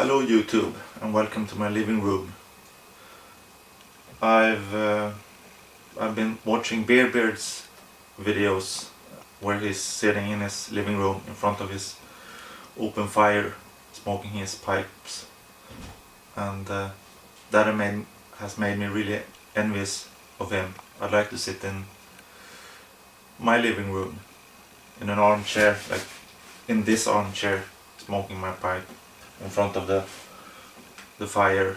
Hello YouTube and welcome to my living room. I've been watching Bearbeard's videos where he's sitting in his living room in front of his open fire smoking his pipes, and that has made me really envious of him. I'd like to sit in my living room in an armchair, like in this armchair, smoking my pipe in front of the fire,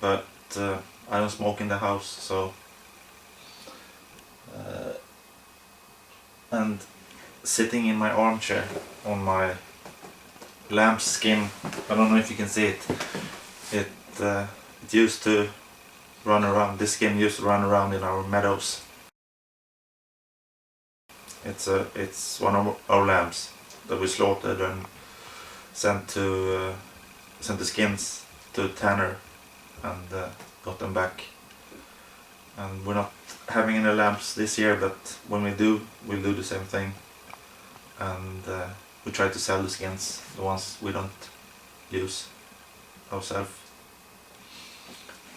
but I don't smoke in the house, so and sitting in my armchair on my lamp skin, I don't know if you can see it, it used to run around, this skin used to run around in our meadows. It's one of our lambs that we slaughtered and sent the skins to Tanner and got them back. And we're not having any lambs this year, but when we do, we'll do the same thing. And we try to sell the skins, the ones we don't use ourselves.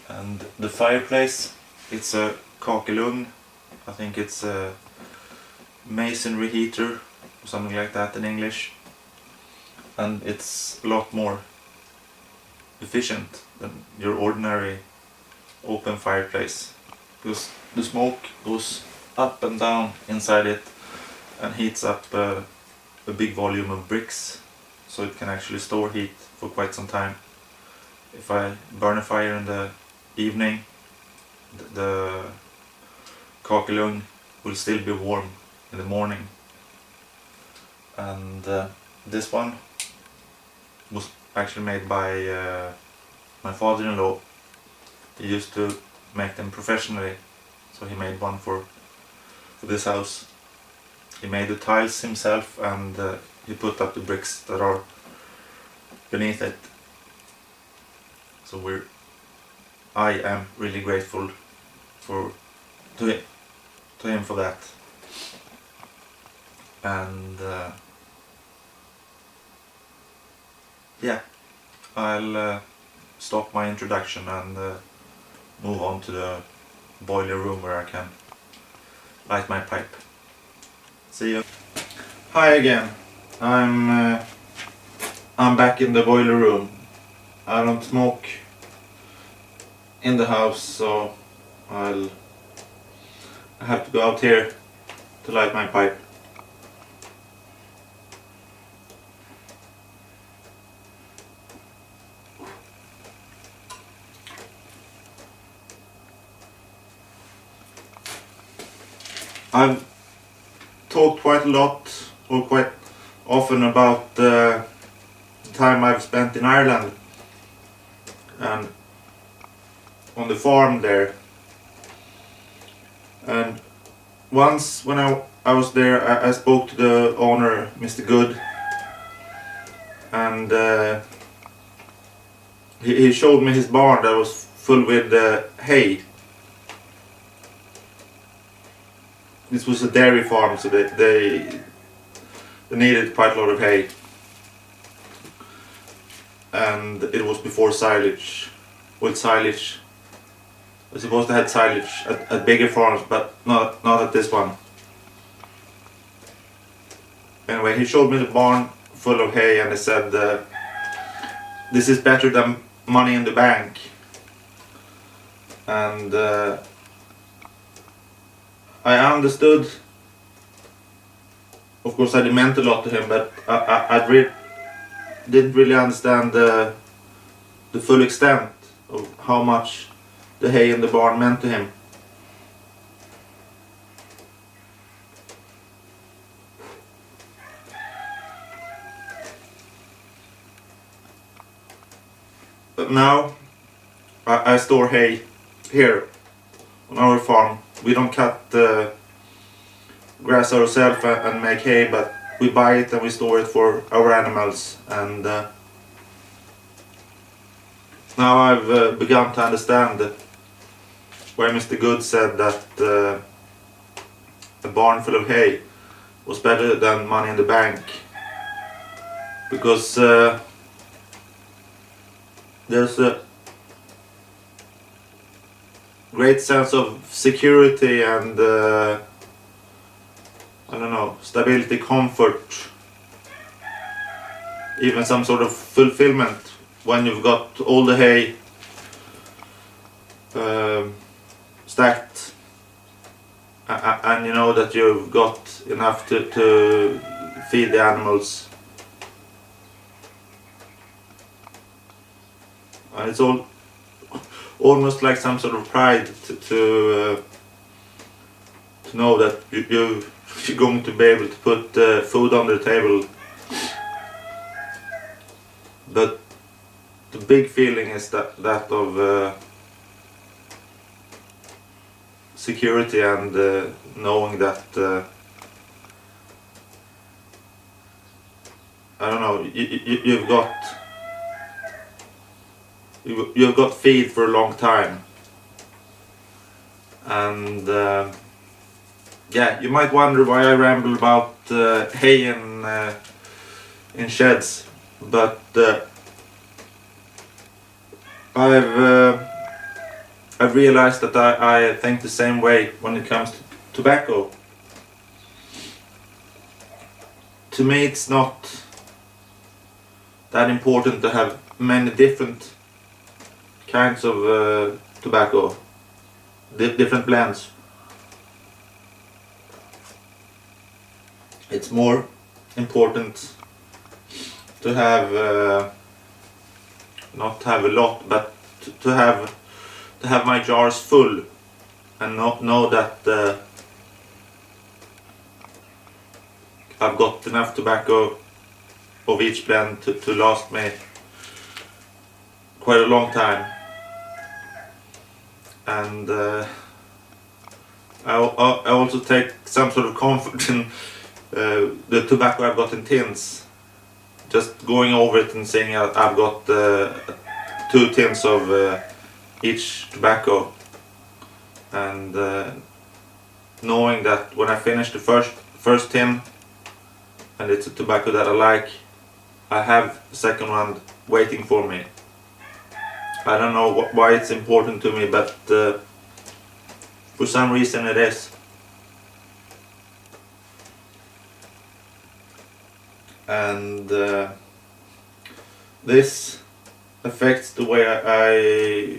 And the fireplace, it's a kakelugn. I think it's a masonry heater or something like that in English, and it's a lot more efficient than your ordinary open fireplace, because the smoke goes up and down inside it and heats up a big volume of bricks, so it can actually store heat for quite some time. If I burn a fire in the evening, the kakelugn will still be warm in the morning. And this one was actually made by my father-in-law. He used to make them professionally, so he made one for this house. He made the tiles himself, and he put up the bricks that are beneath it. So I am really grateful to him for that. And yeah, I'll stop my introduction and move on to the boiler room where I can light my pipe. See you. Hi again. I'm back in the boiler room. I don't smoke in the house, so I have to go out here to light my pipe. I've talked quite a lot, or quite often, about the time I've spent in Ireland and on the farm there. And once when I was there, I spoke to the owner, Mr. Good, and he showed me his barn that was full with hay. This was a dairy farm, so they needed quite a lot of hay, and it was before silage. With silage, I suppose they had silage at bigger farms, but not at this one. Anyway, he showed me the barn full of hay, and he said, "This is better than money in the bank." And I understood. Of course, it meant a lot to him, but I didn't really understand the full extent of how much the hay in the barn meant to him. But now I store hay here on our farm. We don't cut the grass ourselves and make hay, but we buy it and we store it for our animals. And now I've begun to understand where Mr. Good said that a barn full of hay was better than money in the bank. because there's a great sense of security and I don't know, stability, comfort, even some sort of fulfillment when you've got all the hay stacked and you know that you've got enough to feed the animals. And it's almost like some sort of pride to know that you're going to be able to put food on the table. But the big feeling is that of security and knowing that I don't know, you've got feed for a long time. And yeah, you might wonder why I ramble about hay in sheds, but I've realized that I think the same way when it comes to tobacco. To me, it's not that important to have many different kinds of tobacco, different blends. It's more important to have not have a lot, but to have my jars full and know that I've got enough tobacco of each blend to last me quite a long time. And I also take some sort of comfort in the tobacco I've got in tins. Just going over it and saying I've got 2 tins of each tobacco, and knowing that when I finish the first tin and it's a tobacco that I like, I have the second one waiting for me. I don't know why it's important to me, but for some reason it is. And this affects the way I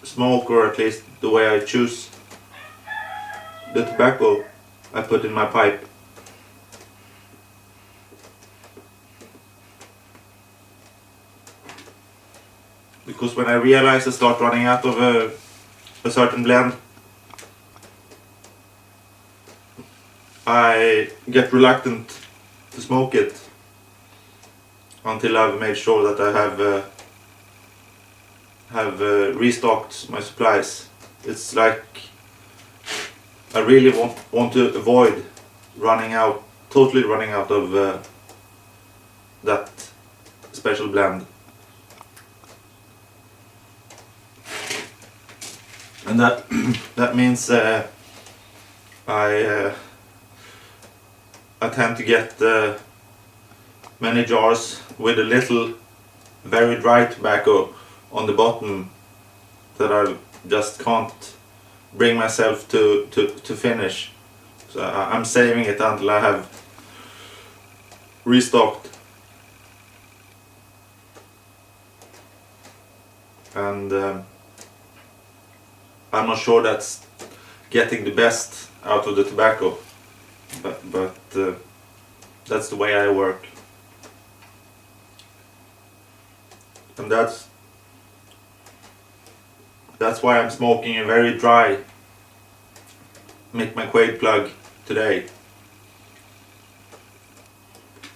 smoke, or at least the way I choose the tobacco I put in my pipe. Because when I realize I start running out of a certain blend, I get reluctant to smoke it until I've made sure that I have restocked my supplies. It's like I really want to avoid totally running out of that special blend. And that means I tend to get many jars with a little very dry tobacco on the bottom that I just can't bring myself to finish. So I'm saving it until I have restocked. And I'm not sure that's getting the best out of the tobacco, but that's the way I work. And that's why I'm smoking a very dry Mick McQuaid plug today.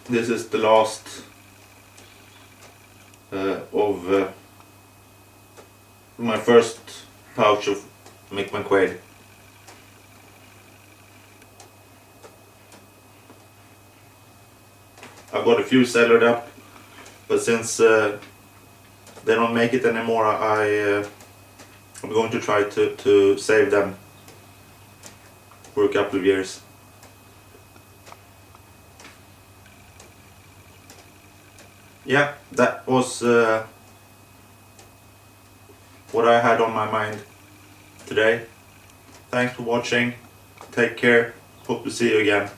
This is the last of my first pouch of Mick McQuaid. I've got a few cellared up, but since they don't make it anymore, I'm going to try to save them for a couple of years. yeah, that was what I had on my mind today. Thanks for watching. Take care. Hope to see you again.